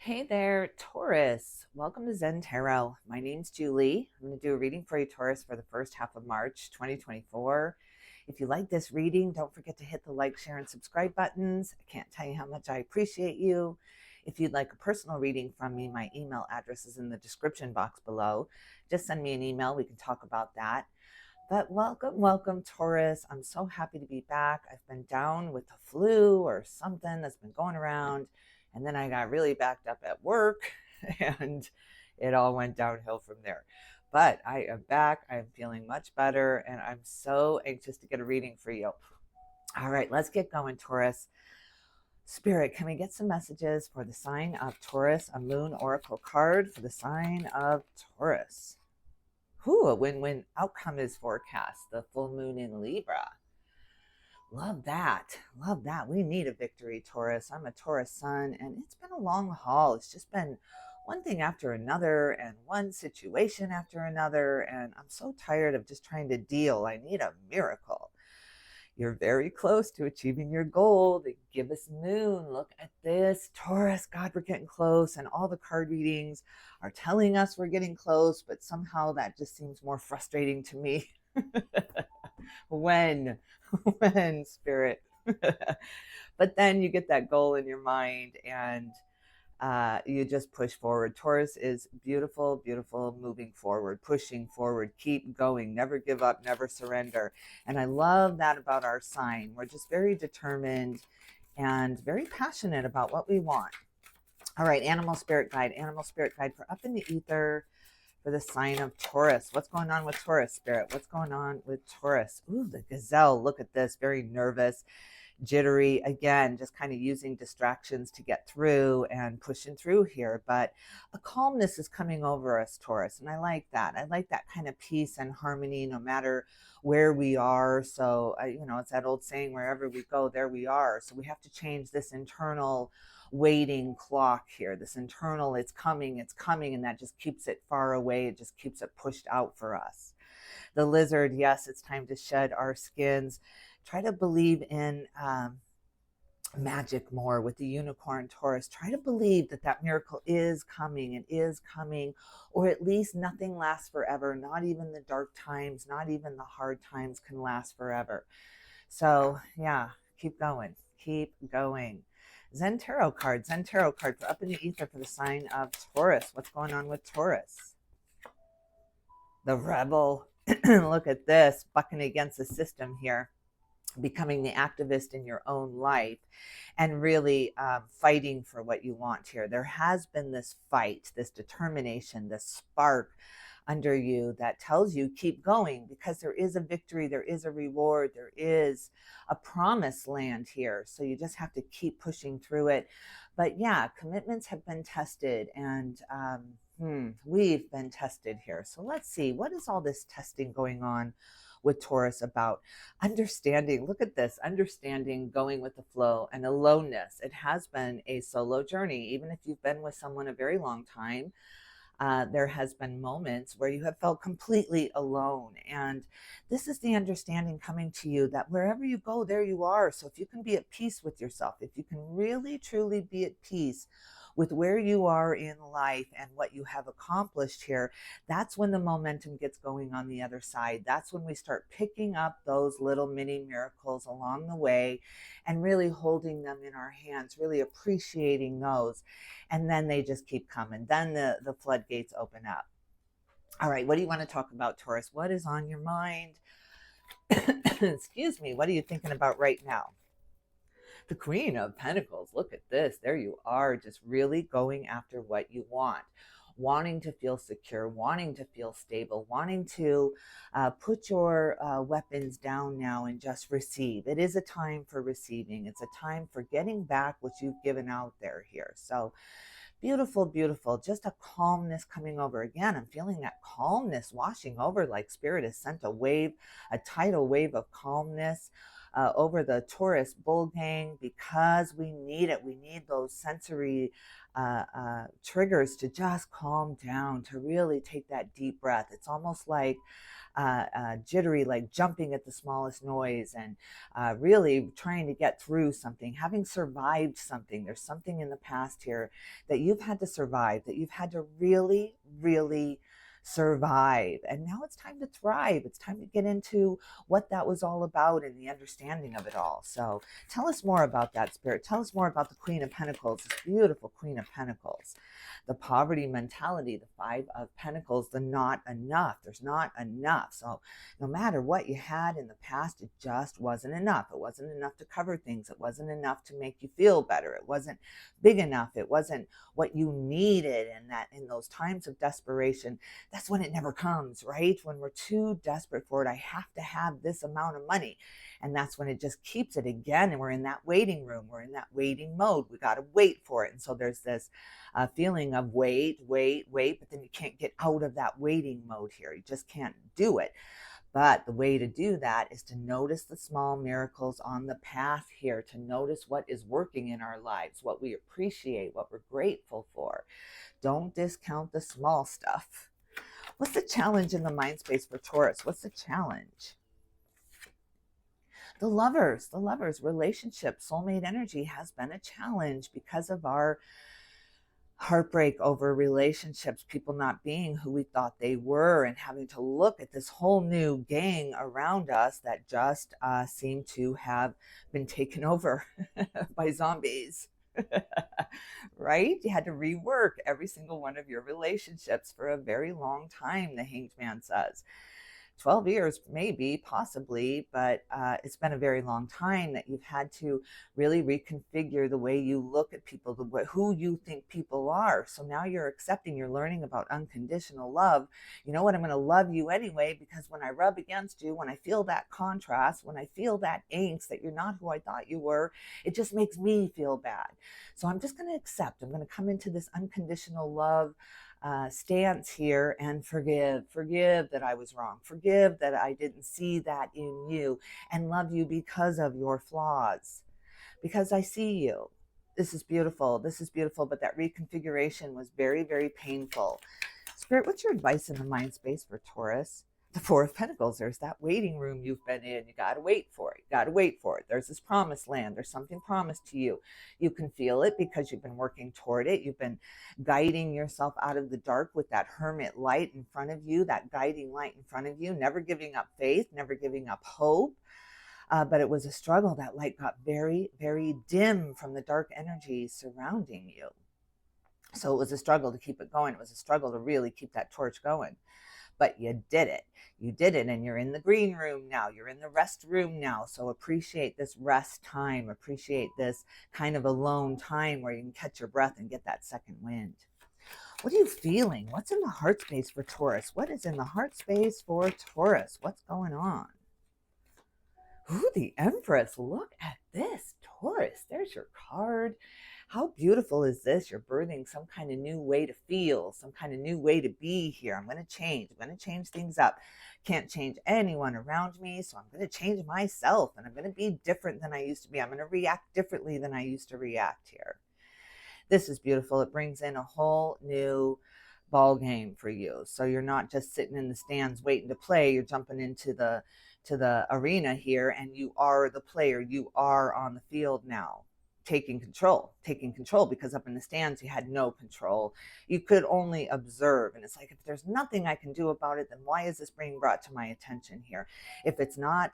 Hey there, Taurus. Welcome to Zen Tarot. My name's Julie. I'm going to do a reading for you, Taurus, for the first half of March 2024. If you like this reading, don't forget to hit the like, share, and subscribe buttons. I can't tell you how much I appreciate you. If you'd like a personal reading from me, my email address is in the description box below. Just send me an email. We can talk about that. But welcome, Taurus. I'm so happy to be back. I've been down with the flu or something that's been going around. And then I got really backed up at work and it all went downhill from there. But I am back. I'm feeling much better and I'm so anxious to get a reading for you. All right, let's get going, Taurus. Spirit, can we get some messages for the sign of Taurus, a moon oracle card for the sign of Taurus? A win-win outcome is forecast, the full moon in Libra. Love that. Love that. We need a victory, Taurus. I'm a Taurus sun, and it's been a long haul. It's just been one thing after another and one situation after another, and I'm so tired of just trying to deal. I need a miracle. You're very close to achieving your goal. The gibbous moon. Look at this, Taurus. God, we're getting close, and all the card readings are telling us we're getting close, but somehow that just seems more frustrating to me. when when Spirit. But then you get that goal in your mind and you just push forward. Taurus is beautiful, beautiful, moving forward, pushing forward, keep going, never give up, never surrender. And I love that about our sign. We're just very determined and very passionate about what we want. All right, animal spirit guide for up in the ether for the sign of Taurus. What's going on with Taurus, Spirit? What's going on with Taurus? Ooh, the gazelle. Look at this. Very nervous, jittery. Again, just kind of using distractions to get through and pushing through here. But a calmness is coming over us, Taurus. And I like that. I like that kind of peace and harmony no matter where we are. So, it's that old saying, wherever we go, there we are. So we have to change this internal waiting clock here, this internal it's coming, and that just keeps it far away. It just keeps it pushed out for us. The lizard, yes, it's time to shed our skins. Try to believe in magic more with the unicorn, Taurus. Try to believe that miracle is coming. It is coming, or at least nothing lasts forever. Not even the dark times, not even the hard times can last forever. So yeah, keep going, keep going. ZEN-TAROT card for up in the ether for the sign of Taurus. What's going on with Taurus? The rebel. Look at this, bucking against the system here, becoming the activist in your own life and really fighting for what you want here. There has been this fight, this determination, this spark under you that tells you keep going, because there is a victory, there is a reward, there is a promised land here. So you just have to keep pushing through it. But yeah, commitments have been tested, and we've been tested here. So let's see, what is all this testing going on with Taurus about? Understanding, look at this, understanding, going with the flow, and aloneness. It has been a solo journey. Even if you've been with someone a very long time, there has been moments where you have felt completely alone. And this is the understanding coming to you that wherever you go, there you are. So if you can be at peace with yourself, if you can really, truly be at peace with where you are in life and what you have accomplished here, that's when the momentum gets going on the other side. That's when we start picking up those little mini miracles along the way and really holding them in our hands, really appreciating those. And then they just keep coming. Then the floodgates open up. All right, what do you want to talk about, Taurus? What is on your mind? Excuse me, what are you thinking about right now? The Queen of Pentacles. Look at this. There you are, just really going after what you want. Wanting to feel secure, wanting to feel stable, wanting to put your weapons down now and just receive. It is a time for receiving. It's a time for getting back what you've given out there here. So beautiful, beautiful. Just a calmness coming over. Again, I'm feeling that calmness washing over, like Spirit has sent a wave, a tidal wave of calmness. over the Taurus bull gang because we need it. We need those sensory triggers to just calm down, to really take that deep breath. It's almost like jittery, like jumping at the smallest noise, and really trying to get through something, having survived something. There's something in the past here that you've had to survive, that you've had to really, really survive. And now it's time to thrive. It's time to get into what that was all about and the understanding of it all. So tell us more about that, Spirit. Tell us more about the Queen of Pentacles, this beautiful Queen of Pentacles. The poverty mentality, the Five of Pentacles, the not enough. There's not enough. So no matter what you had in the past, it just wasn't enough. It wasn't enough to cover things. It wasn't enough to make you feel better. It wasn't big enough. It wasn't what you needed. And that in those times of desperation, that's when it never comes, right? When we're too desperate for it, I have to have this amount of money. And that's when it just keeps it again. And we're in that waiting room. We're in that waiting mode. We got to wait for it. And so there's this feeling of wait, but then you can't get out of that waiting mode here. You just can't do it. But the way to do that is to notice the small miracles on the path here, to notice what is working in our lives, what we appreciate, what we're grateful for. Don't discount the small stuff. What's the challenge in the mind space for Taurus? What's the challenge? The lovers, relationship, soulmate energy has been a challenge because of our heartbreak over relationships, people not being who we thought they were, and having to look at this whole new gang around us that just seem to have been taken over by zombies. Right? You had to rework every single one of your relationships for a very long time, the Hanged Man says. 12 years, maybe, possibly, but it's been a very long time that you've had to really reconfigure the way you look at people, who you think people are. So now you're accepting, you're learning about unconditional love. You know what? I'm going to love you anyway, because when I rub against you, when I feel that contrast, when I feel that angst that you're not who I thought you were, it just makes me feel bad. So I'm just going to accept. I'm going to come into this unconditional love stance here and forgive that I was wrong, forgive that I didn't see that in you, and love you because of your flaws, because I see you. This is beautiful, but that reconfiguration was very, very painful. Spirit, what's your advice in the mind space for Taurus? The Four of Pentacles, there's that waiting room you've been in. You got to wait for it. There's this promised land. There's something promised to you. You can feel it because you've been working toward it. You've been guiding yourself out of the dark with that hermit light in front of you, that guiding light in front of you, never giving up faith, never giving up hope. But it was a struggle. That light got very, very dim from the dark energies surrounding you. So it was a struggle to keep it going. It was a struggle to really keep that torch going. But you did it. You did it, and you're in the green room now. You're in the rest room now. So appreciate this rest time. Appreciate this kind of alone time where you can catch your breath and get that second wind. What are you feeling? What's in the heart space for Taurus? What is in the heart space for Taurus? What's going on? Ooh, the Empress. Look at this, Taurus. There's your card. How beautiful is this? You're birthing some kind of new way to feel, some kind of new way to be here. I'm going to change things up. Can't change anyone around me, so I'm going to change myself, and I'm going to be different than I used to be. I'm going to react differently than I used to react here. This is beautiful. It brings in a whole new ball game for you. So you're not just sitting in the stands waiting to play. You're jumping into the arena here, and you are the player. You are on the field now. Taking control, because up in the stands you had no control. You could only observe, and it's like, if there's nothing I can do about it, then why is this being brought to my attention here? If it's not,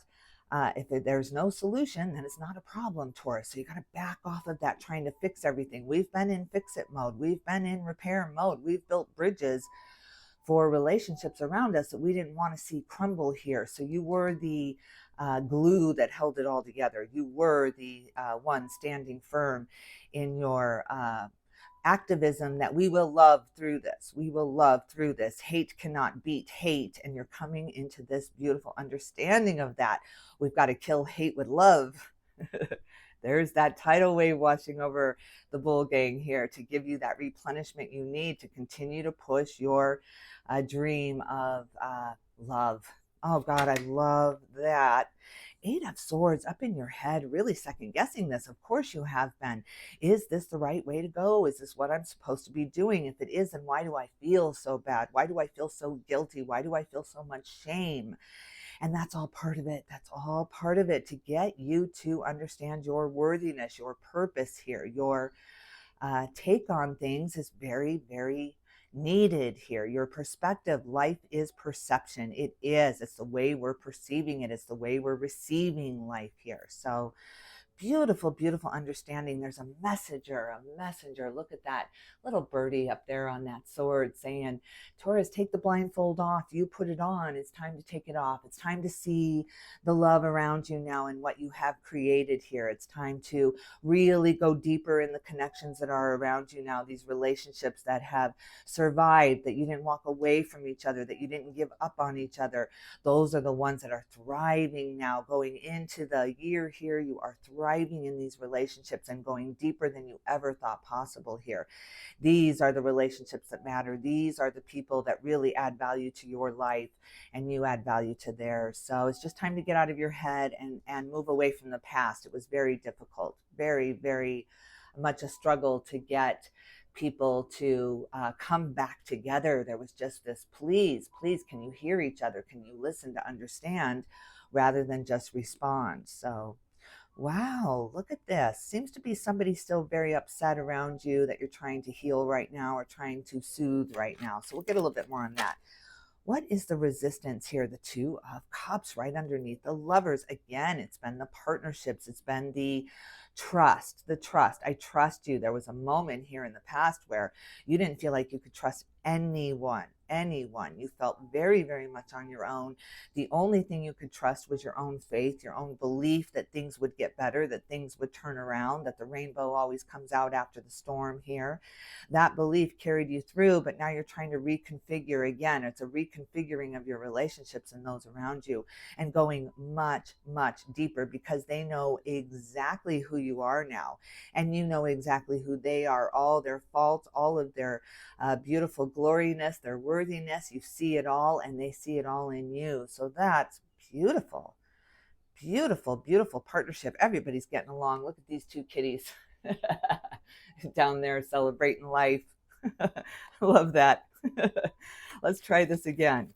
there's no solution, then it's not a problem, Taurus. So you got to back off of that trying to fix everything. We've been in fix-it mode. We've been in repair mode. We've built bridges for relationships around us that we didn't want to see crumble here. So you were the glue that held it all together. You were the one standing firm in your activism that we will love through this. We will love through this. Hate cannot beat hate. And you're coming into this beautiful understanding of that. We've got to kill hate with love. There's that tidal wave washing over the bull gang here to give you that replenishment you need to continue to push your dream of love. Oh God, I love that. Eight of Swords up in your head, really second guessing this. Of course you have been. Is this the right way to go? Is this what I'm supposed to be doing? If it is, then why do I feel so bad? Why do I feel so guilty? Why do I feel so much shame? And that's all part of it. That's all part of it to get you to understand your worthiness, your purpose here, your take on things is very, very needed here. Your perspective, life is perception. It is. It's the way we're perceiving it. It's the way we're receiving life here. So beautiful, beautiful understanding. There's a messenger, a messenger. Look at that little birdie up there on that sword saying, Taurus, take the blindfold off. You put it on. It's time to take it off. It's time to see the love around you now and what you have created here. It's time to really go deeper in the connections that are around you now, these relationships that have survived, that you didn't walk away from each other, that you didn't give up on each other. Those are the ones that are thriving now. Going into the year here, you are thriving in these relationships and going deeper than you ever thought possible here. These are the relationships that matter. These are the people that really add value to your life and you add value to theirs. So it's just time to get out of your head and move away from the past. It was very difficult, very, very much a struggle to get people to come back together. There was just this, please, please, can you hear each other? Can you listen to understand rather than just respond? So, wow, look at this. Seems to be somebody still very upset around you that you're trying to heal right now or trying to soothe right now. So we'll get a little bit more on that. What is the resistance here? The Two of Cups right underneath the Lovers. Again, it's been the partnerships. It's been the trust, the trust. I trust you. There was a moment here in the past where you didn't feel like you could trust anyone. You felt very, very much on your own. The only thing you could trust was your own faith, your own belief that things would get better, that things would turn around, that the rainbow always comes out after the storm here. That belief carried you through, but now you're trying to reconfigure again. It's a reconfiguring of your relationships and those around you and going much, much deeper because they know exactly who you are now. And you know exactly who they are, all their faults, all of their beautiful gloriness, their worthiness. You see it all and they see it all in you. So that's beautiful. Beautiful, beautiful partnership. Everybody's getting along. Look at these two kitties down there celebrating life. Love that. Let's try this again.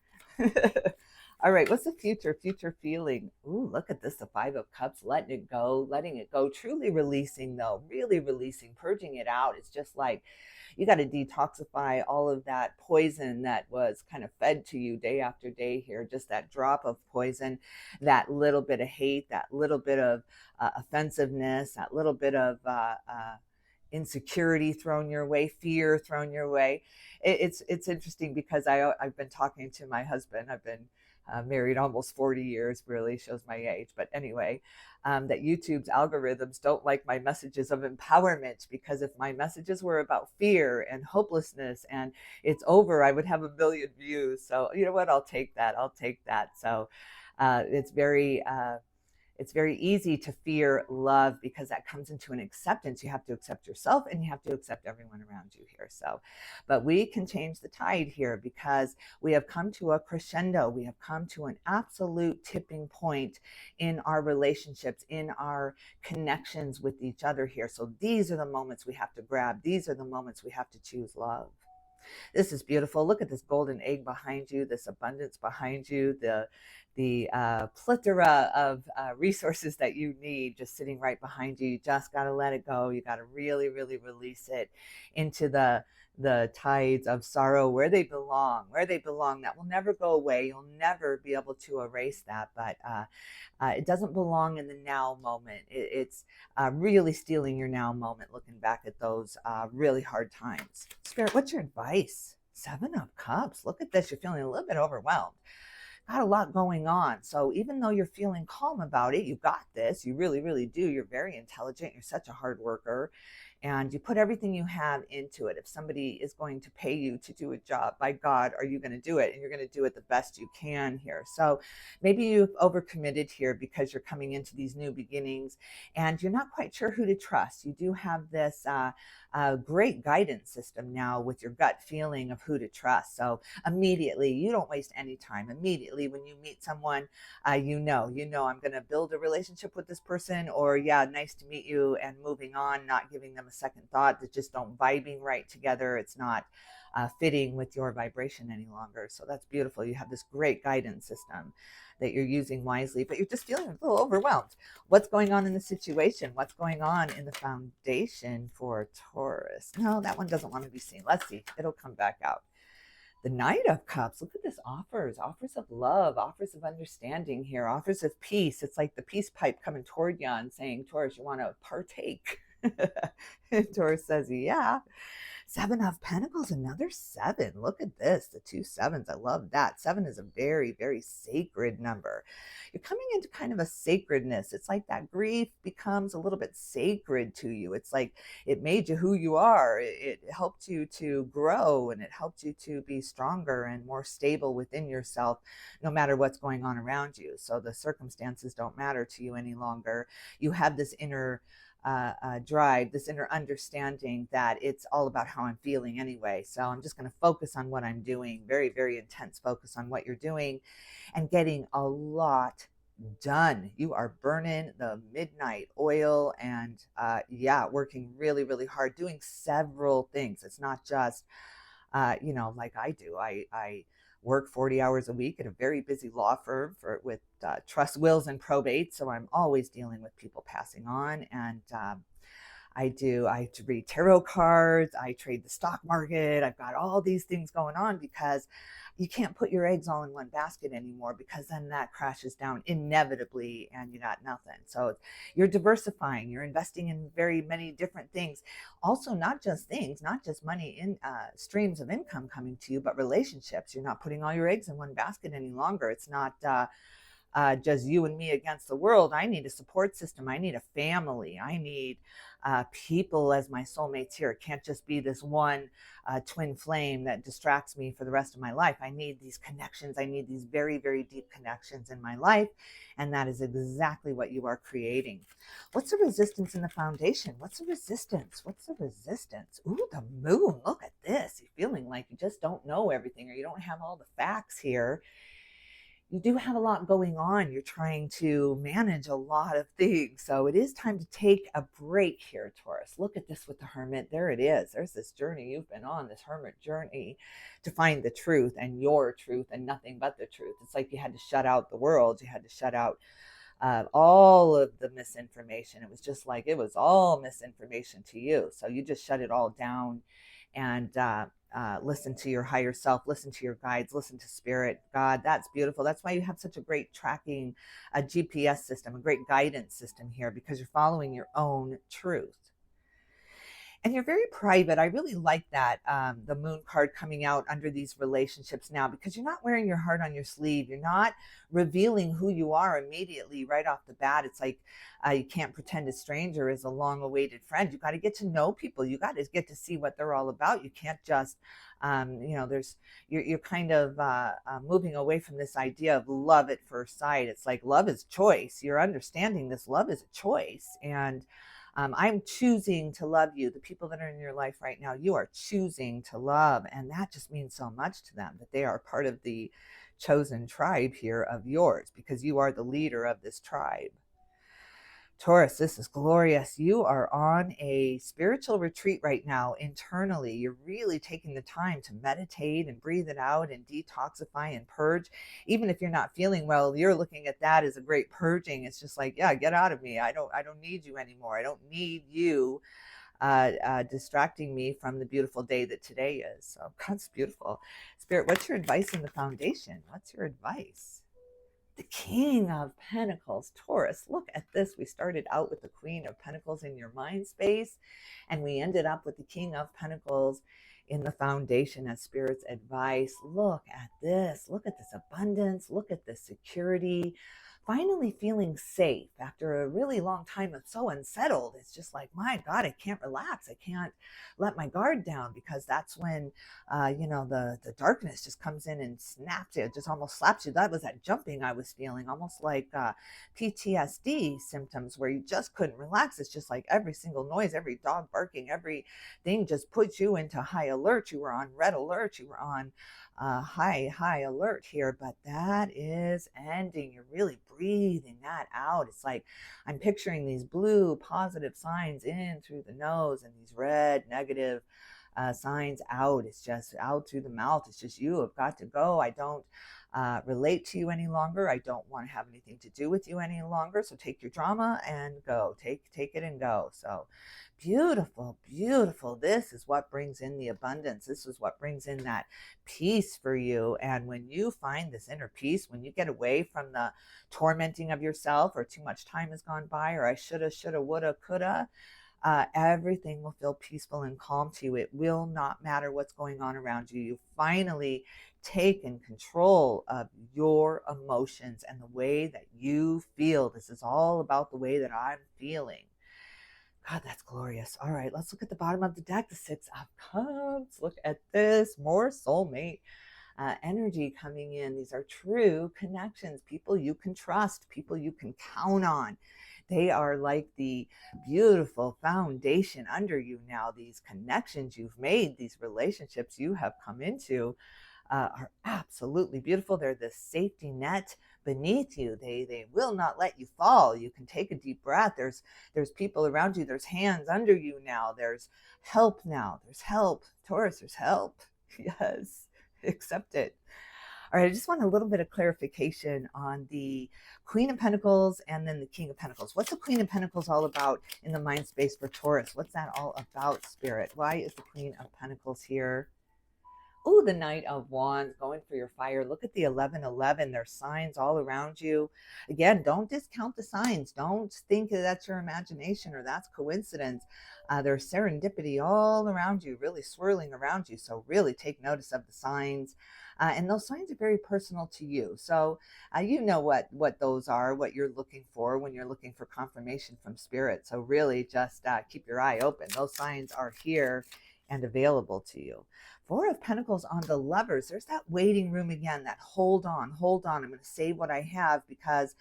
All right, what's the future? Future feeling. Ooh, look at this, the Five of Cups, letting it go, truly releasing though, really releasing, purging it out. It's just like you got to detoxify all of that poison that was kind of fed to you day after day here, just that drop of poison, that little bit of hate, that little bit of offensiveness, that little bit of insecurity thrown your way, fear thrown your way. It's interesting because I've been talking to my husband. I've been married almost 40 years, really shows my age. But anyway, that YouTube's algorithms don't like my messages of empowerment, because if my messages were about fear and hopelessness and it's over, I would have 1 million views. So you know what? I'll take that. I'll take that. So it's very easy to fear love because that comes into an acceptance. You have to accept yourself and you have to accept everyone around you here. So, but we can change the tide here because we have come to a crescendo. We have come to an absolute tipping point in our relationships, in our connections with each other here. So these are the moments we have to grab. These are the moments we have to choose love. This is beautiful. Look at this golden egg behind you, this abundance behind you, the plethora of resources that you need just sitting right behind you. You just got to let it go. You got to really, really release it into the tides of sorrow where they belong, That will never go away. You'll never be able to erase that, but it doesn't belong in the now moment. It's really stealing your now moment, looking back at those really hard times. Spirit, what's your advice? Seven of Cups. Look at this. You're feeling a little bit overwhelmed. Got a lot going on. So even though you're feeling calm about it, you got this. You really, really do. You're very intelligent. You're such a hard worker. and you put everything you have into it. If somebody is going to pay you to do a job, by God, are you going to do it? And you're going to do it the best you can here. So maybe you've overcommitted here because you're coming into these new beginnings and you're not quite sure who to trust. You do have this great guidance system now with your gut feeling of who to trust. So immediately, you don't waste any time. Immediately, when you meet someone, you know, I'm going to build a relationship with this person, or yeah, nice to meet you, and moving on, not giving them a second thought. That just don't vibing right together. It's not fitting with your vibration any longer. So that's beautiful. You have this great guidance system that you're using wisely, but you're just feeling a little overwhelmed. What's going on in the situation? What's going on in the foundation for Taurus? No, that one doesn't want to be seen. Let's see. It'll come back out. The Knight of Cups. Look at this. Offers of love, offers of understanding here, offers of peace. It's like the peace pipe coming toward you and saying, Taurus, you want to partake? Taurus says, yeah. Seven of Pentacles, another seven. Look at this, the two sevens. I love that. Seven is a very, very sacred number. You're coming into kind of a sacredness. It's like that grief becomes a little bit sacred to you. It's like it made you who you are. It helped you to grow, and it helped you to be stronger and more stable within yourself, no matter what's going on around you. So the circumstances don't matter to you any longer. You have this inner drive, this inner understanding that it's all about how I'm feeling anyway. So I'm just going to focus on what I'm doing. Very, very intense focus on what you're doing and getting a lot done. You are burning the midnight oil and yeah, working really, really hard, doing several things. It's not just, like I do. I work 40 hours a week at a very busy law firm with trust, wills, and probate. So I'm always dealing with people passing on. And I read tarot cards. I trade the stock market. I've got all these things going on because you can't put your eggs all in one basket anymore, because then that crashes down inevitably and you got nothing. So you're diversifying, you're investing in very many different things. Also, not just things, not just money in streams of income coming to you, but relationships. You're not putting all your eggs in one basket any longer. It's not just you and me against the world. I need a support system. I need a family. I need people as my soulmates here. It can't just be this one twin flame that distracts me for the rest of my life. I need these connections. I need these very, very deep connections in my life. And that is exactly what you are creating. What's the resistance in the foundation? What's the resistance? What's the resistance? Ooh, the moon. Look at this. You're feeling like you just don't know everything, or you don't have all the facts here. You do have a lot going on. You're trying to manage a lot of things. So it is time to take a break here, Taurus. Look at this with the Hermit. There it is. There's this journey you've been on, this Hermit journey to find the truth and your truth and nothing but the truth. It's like you had to shut out the world. You had to shut out all of the misinformation. It was just like it was all misinformation to you. So you just shut it all down and listen to your higher self, listen to your guides, listen to spirit, God. That's beautiful. That's why you have such a great tracking, a GPS system, a great guidance system here, because you're following your own truth. And you're very private. I really like that, the moon card coming out under these relationships now, because you're not wearing your heart on your sleeve. You're not revealing who you are immediately right off the bat. It's like you can't pretend a stranger is a long-awaited friend. You got to get to know people. You got to get to see what they're all about. You can't just, you're kind of moving away from this idea of love at first sight. It's like love is choice. You're understanding this love is a choice. And I'm choosing to love you. The people that are in your life right now, you are choosing to love. And that just means so much to them, that they are part of the chosen tribe here of yours, because you are the leader of this tribe. Taurus, this is glorious. You are on a spiritual retreat right now internally. You're really taking the time to meditate and breathe it out and detoxify and purge. Even if you're not feeling well, you're looking at that as a great purging. It's just like, yeah, get out of me. I don't need you anymore. I don't need you distracting me from the beautiful day that today is. So God's beautiful. Spirit, what's your advice in the foundation? What's your advice? The King of Pentacles, Taurus. Look at this. We started out with the Queen of Pentacles in your mind space, and we ended up with the King of Pentacles in the foundation as Spirit's advice. Look at this. Look at this abundance. Look at this security. finally feeling safe after a really long time of so unsettled. It's just like, my God, I can't relax. I can't let my guard down, because that's when, the darkness just comes in and snaps you. It just almost slaps you. That was that jumping I was feeling, almost like PTSD symptoms, where you just couldn't relax. It's just like every single noise, every dog barking, everything just puts you into high alert. You were on red alert. You were on high alert here, but that is ending. You're really breathing that out. It's like I'm picturing these blue positive signs in through the nose, and these red negative signs out. It's just out through the mouth. It's just, you have got to go. I don't relate to you any longer. I don't want to have anything to do with you any longer. So take your drama and go. Take it and go. So beautiful, beautiful. This is what brings in the abundance. This is what brings in that peace for you. And when you find this inner peace, when you get away from the tormenting of yourself, or too much time has gone by, or I shoulda, woulda, coulda, everything will feel peaceful and calm to you. It will not matter what's going on around you. You finally taken control of your emotions and the way that you feel. This is all about the way that I'm feeling. God, that's glorious. All right, let's look at the bottom of the deck, the Six of Cups. Look at this, more soulmate energy coming in. These are true connections, people you can trust, people you can count on. They are like the beautiful foundation under you now. These connections you've made, these relationships you have come into, are absolutely beautiful. They're the safety net beneath you. They will not let you fall. You can take a deep breath. There's people around you. There's hands under you now. There's help now. There's help. Taurus, there's help. Yes, accept it. All right, I just want a little bit of clarification on the Queen of Pentacles and then the King of Pentacles. What's the Queen of Pentacles all about in the mind space for Taurus? What's that all about, Spirit? Why is the Queen of Pentacles here? Oh, the Knight of Wands, going for your fire. Look at the 1111. There's signs all around you. Again, don't discount the signs. Don't think that that's your imagination or that's coincidence. There's serendipity all around you, really swirling around you. So really take notice of the signs. And those signs are very personal to you. So you know what those are, what you're looking for when you're looking for confirmation from Spirit. So really just keep your eye open. Those signs are here and available to you. Four of Pentacles on the Lovers. There's that waiting room again, that hold on. I'm going to save what I have, because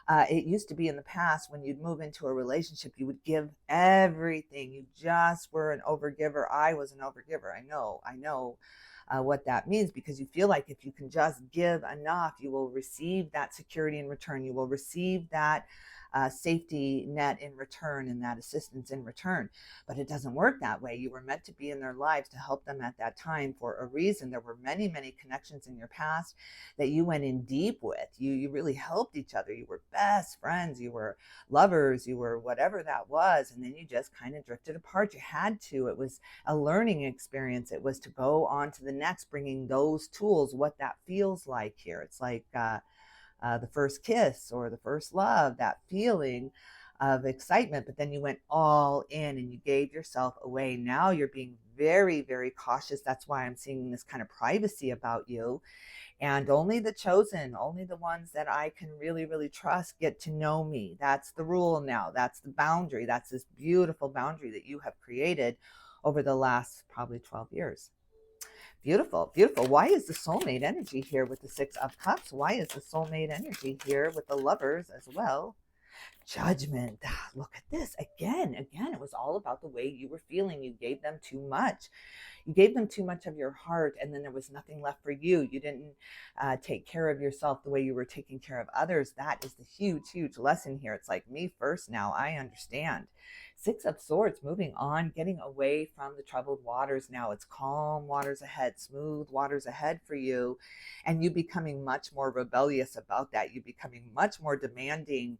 it used to be in the past when you'd move into a relationship, you would give everything. You just were an overgiver. I was an overgiver. I know what that means, because you feel like if you can just give enough, you will receive that security in return. You will receive that safety net in return and that assistance in return. But it doesn't work that way. You were meant to be in their lives to help them at that time for a reason. There were many, many connections in your past that you went in deep with. You really helped each other. You were best friends. You were lovers. You were whatever that was. And then you just kind of drifted apart. You had to. It was a learning experience. It was to go on to the next, bringing those tools, what that feels like here. It's like the first kiss or the first love, that feeling of excitement, but then you went all in and you gave yourself away. Now you're being very, very cautious. That's why I'm seeing this kind of privacy about you. And only the chosen, only the ones that I can really, really trust get to know me. That's the rule now. That's the boundary. That's this beautiful boundary that you have created over the last probably 12 years. Beautiful, beautiful. Why is the soulmate energy here with the Six of Cups? Why is the soulmate energy here with the Lovers as well? Judgment. Look at this. Again, it was all about the way you were feeling. You gave them too much. You gave them too much of your heart, and then there was nothing left for you. You didn't take care of yourself the way you were taking care of others. That is the huge, huge lesson here. It's like, me first now. I understand. Six of Swords, moving on, getting away from the troubled waters now. It's calm waters ahead, smooth waters ahead for you, and you becoming much more rebellious about that. You becoming much more demanding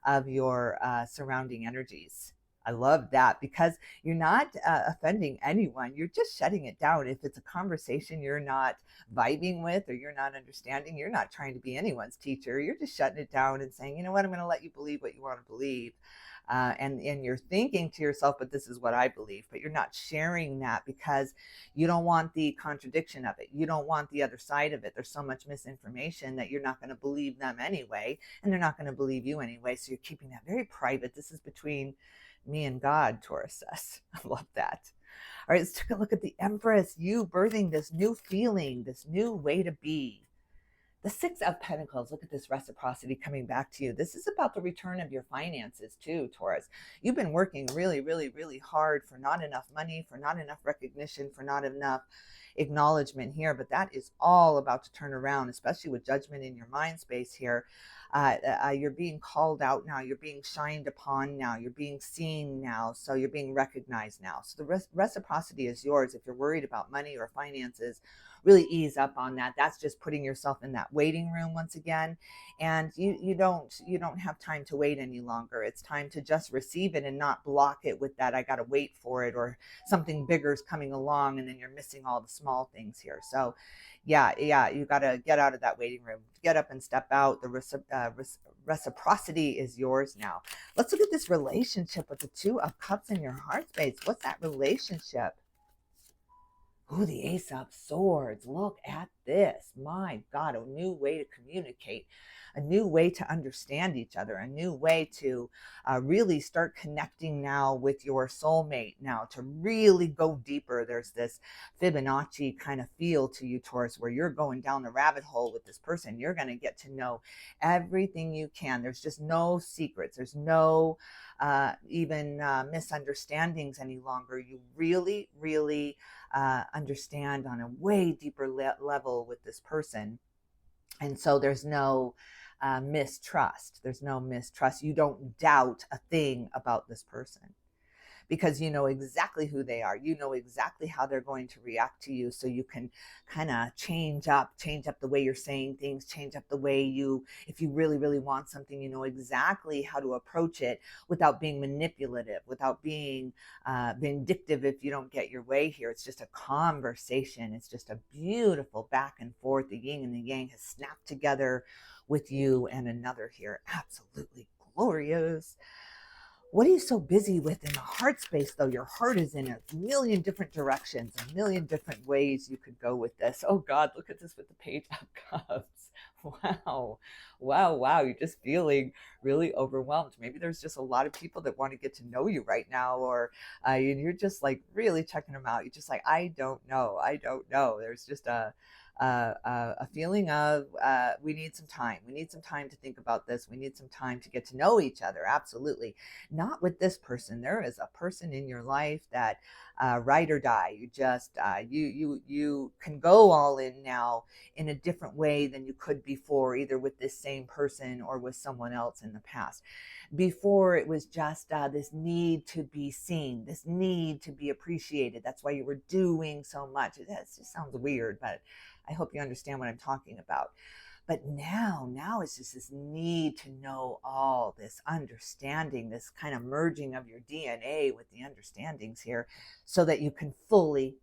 of your surrounding energies. I love that, because you're not offending anyone. You're just shutting it down. If it's a conversation you're not vibing with or you're not understanding, you're not trying to be anyone's teacher. You're just shutting it down and saying, you know what, I'm going to let you believe what you want to believe. And you're thinking to yourself, but this is what I believe. But you're not sharing that because you don't want the contradiction of it. You don't want the other side of it. There's so much misinformation that you're not going to believe them anyway, and they're not going to believe you anyway. So you're keeping that very private. This is between me and God, Taurus says. I love that. All right, let's take a look at the Empress. You birthing this new feeling, this new way to be. The Six of Pentacles, look at this reciprocity coming back to you. This is about the return of your finances too, Taurus. You've been working really, really, really hard for not enough money, for not enough recognition, for not enough acknowledgement here, but that is all about to turn around, especially with judgment in your mind space here. You're being called out now. You're being shined upon now. You're being seen now. So you're being recognized now. So the reciprocity is yours. If you're worried about money or finances, really ease up on that. That's just putting yourself in that waiting room once again. And you don't have time to wait any longer. It's time to just receive it and not block it with that I got to wait for it, or something bigger is coming along and then you're missing all the small things here. So yeah, you got to get out of that waiting room. Get up and step out. The reciprocity is yours now. Let's look at this relationship with the Two of Cups in your heart space. What's that relationship? Ooh, the Ace of Swords. Look at this. My God, a new way to communicate, a new way to understand each other, a new way to really start connecting now with your soulmate now, to really go deeper. There's this Fibonacci kind of feel to you, Taurus, where you're going down the rabbit hole with this person. You're going to get to know everything you can. There's just no secrets. There's no even misunderstandings any longer. You really, really understand on a way deeper level with this person. And so there's no mistrust. There's no mistrust. You don't doubt a thing about this person, because you know exactly who they are. You know exactly how they're going to react to you. So you can kind of change up the way you're saying things, change up the way if you really, really want something, you know exactly how to approach it without being manipulative, without being vindictive if you don't get your way here. It's just a conversation. It's just a beautiful back and forth. The yin and the yang has snapped together with you and another here. Absolutely glorious. What are you so busy with in the heart space, though? Your heart is in a million different directions, a million different ways you could go with this. Oh, God, look at this with the Page of Cups. Wow. Wow, wow. You're just feeling really overwhelmed. Maybe there's just a lot of people that want to get to know you right now, or you're just like really checking them out. You're just like, I don't know. There's just a feeling of we need some time. We need some time to think about this. We need some time to get to know each other. Absolutely. Not with this person. There is a person in your life that ride or die. You just you can go all in now in a different way than you could before, either with this same person or with someone else in the past. Before, it was just this need to be seen, this need to be appreciated. That's why you were doing so much. It just sounds weird, but I hope you understand what I'm talking about. But now it's just this need to know all, this understanding, this kind of merging of your DNA with the understandings here, so that you can fully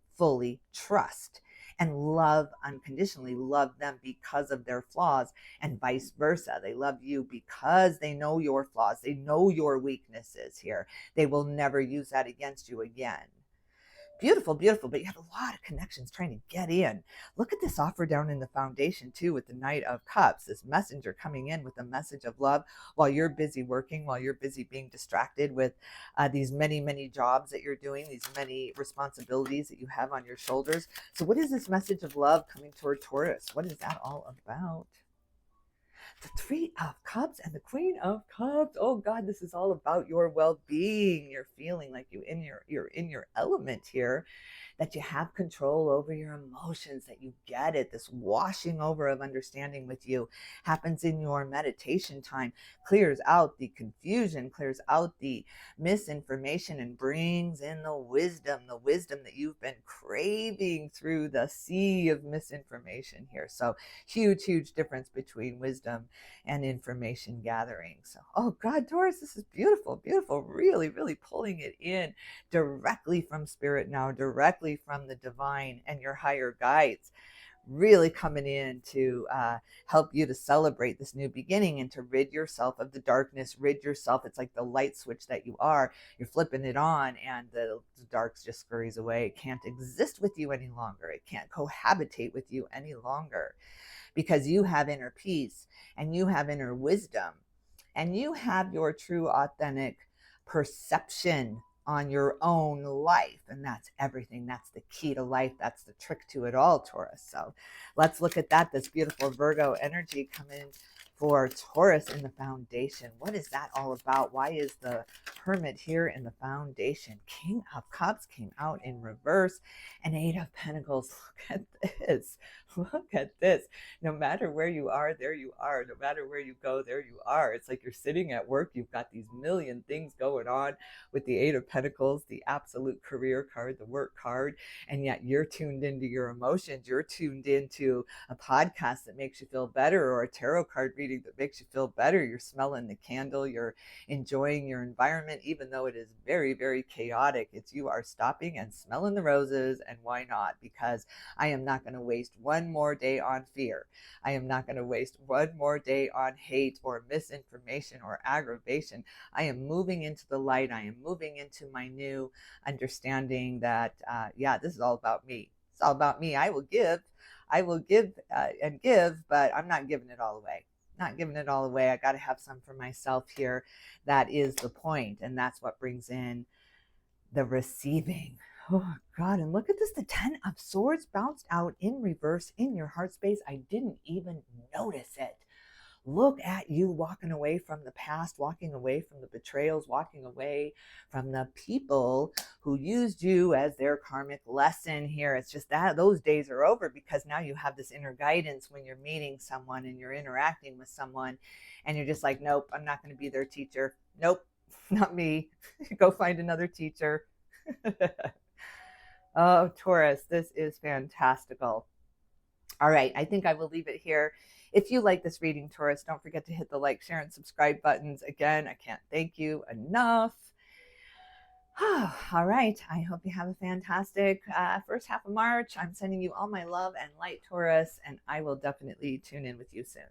trust and love unconditionally, love them because of their flaws, and vice versa. They love you because they know your flaws. They know your weaknesses here. They will never use that against you again. Beautiful, beautiful, but you have a lot of connections trying to get in. Look at this offer down in the foundation too, with the Knight of Cups, this messenger coming in with a message of love while you're busy working, while you're busy being distracted with these many jobs that you're doing, these many responsibilities that you have on your shoulders. So what is this message of love coming toward Taurus? What is that all about? The Three of Cups and the Queen of Cups. Oh God, this is all about your well-being. You're feeling like you're in your element here. that you have control over your emotions, that you get it. This washing over of understanding with you happens in your meditation time, clears out the confusion, clears out the misinformation, and brings in the wisdom that you've been craving through the sea of misinformation here. So huge difference between wisdom and information gathering. So, oh God, Taurus, this is beautiful, beautiful. Really pulling it in directly from spirit now, directly from the divine and your higher guides, really coming in to help you to celebrate this new beginning and to rid yourself of the darkness, rid yourself. It's like the light switch that you are. You're flipping it on and the dark just scurries away. It can't exist with you any longer. It can't cohabitate with you any longer, because you have inner peace and you have inner wisdom and you have your true authentic perception on your own life. And that's everything. That's the key to life. That's the trick to it all, Taurus. So let's look at that. This beautiful Virgo energy coming for Taurus in the foundation. What is that all about? Why is the Hermit here in the foundation? King of Cups came out in reverse and Eight of Pentacles. Look at this. Look at this. No matter where you are, there you are. No matter where you go, there you are. It's like you're sitting at work. You've got these million things going on with the Eight of Pentacles, the absolute career card, the work card, and yet you're tuned into your emotions. You're tuned into a podcast that makes you feel better, or a tarot card reading that makes you feel better. You're smelling the candle. You're enjoying your environment, even though it is very chaotic. It's you are stopping and smelling the roses. And why not? Because I am not going to waste one more day on fear. I am not going to waste one more day on hate or misinformation or aggravation. I am moving into the light. I am moving into my new understanding that, this is all about me. It's all about me. I will give and give, but I'm not giving it all away. Not giving it all away. I got to have some for myself here. That is the point. And that's what brings in the receiving. Oh God, and look at this. The 10 of Swords bounced out in reverse in your heart space. I didn't even notice it. Look at you walking away from the past, walking away from the betrayals, walking away from the people who used you as their karmic lesson here. It's just that those days are over, because now you have this inner guidance when you're meeting someone and you're interacting with someone and you're just like, nope, I'm not going to be their teacher. Nope, not me. Go find another teacher. Oh, Taurus, this is fantastical. All right, I think I will leave it here. If you like this reading, Taurus, don't forget to hit the like, share, and subscribe buttons. Again, I can't thank you enough. All right, I hope you have a fantastic first half of March. I'm sending you all my love and light, Taurus, and I will definitely tune in with you soon.